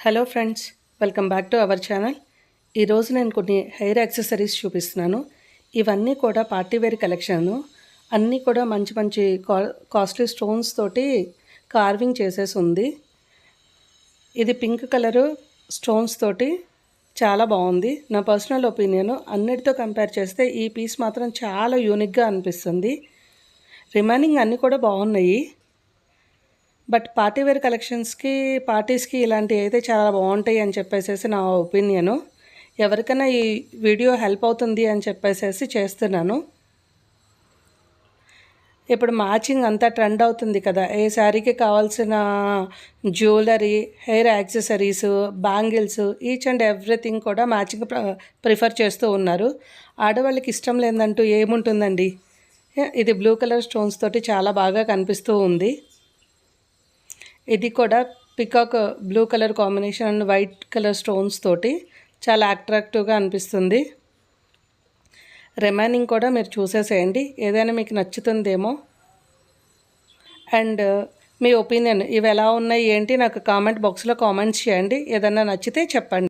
Hello friends, welcome back to our channel. ఈరోజు నేను కొన్ని హెయిర్ యాక్సెసరీస్ చూపిస్తున్నాను. ఇవన్నీ కూడా పార్టీ వేర్ కలెక్షను. అన్నీ కూడా మంచి మంచి కాస్ట్లీ స్టోన్స్ తోటి కార్వింగ్ చేసేసి ఉంది. ఇది పింక్ కలరు స్టోన్స్ తోటి చాలా బాగుంది. నా పర్సనల్ ఒపీనియన్. అన్నిటితో కంపేర్ చేస్తే ఈ పీస్ మాత్రం చాలా యూనిక్గా అనిపిస్తుంది. రిమైనింగ్ అన్నీ కూడా బాగున్నాయి. బట్ పార్టీ వేర్ కలెక్షన్స్కి, పార్టీస్కి ఇలాంటివి అయితే చాలా బాగుంటాయి అని చెప్పేసి నా ఒపీనియను. ఎవరికైనా ఈ వీడియో హెల్ప్ అవుతుంది అని చెప్పేసి చేస్తున్నాను. ఇప్పుడు మ్యాచింగ్ అంతా ట్రెండ్ అవుతుంది కదా. ఏ శారీకి కావాల్సిన jewellery, hair accessories, bangles, each and everything కూడా మ్యాచింగ్ ప్రిఫర్ చేస్తూ ఉన్నారు. ఆడవాళ్ళకి ఇష్టం లేదంటూ ఏముంటుందండి. ఇది బ్లూ కలర్ స్టోన్స్ తోటి చాలా బాగా కనిపిస్తూ ఉంది. ఇది కూడా peacock blue colour combination and white colour stones తోటి చాలా అట్రాక్టివ్గా అనిపిస్తుంది. రిమైనింగ్ కూడా మీరు చూసేసేయండి. ఏదైనా మీకు నచ్చుతుందేమో. అండ్ మీ ఒపీనియన్ ఇవి ఎలా ఉన్నాయి ఏంటి నాకు కామెంట్ బాక్స్లో కామెంట్స్ చేయండి. ఏదైనా నచ్చితే చెప్పండి.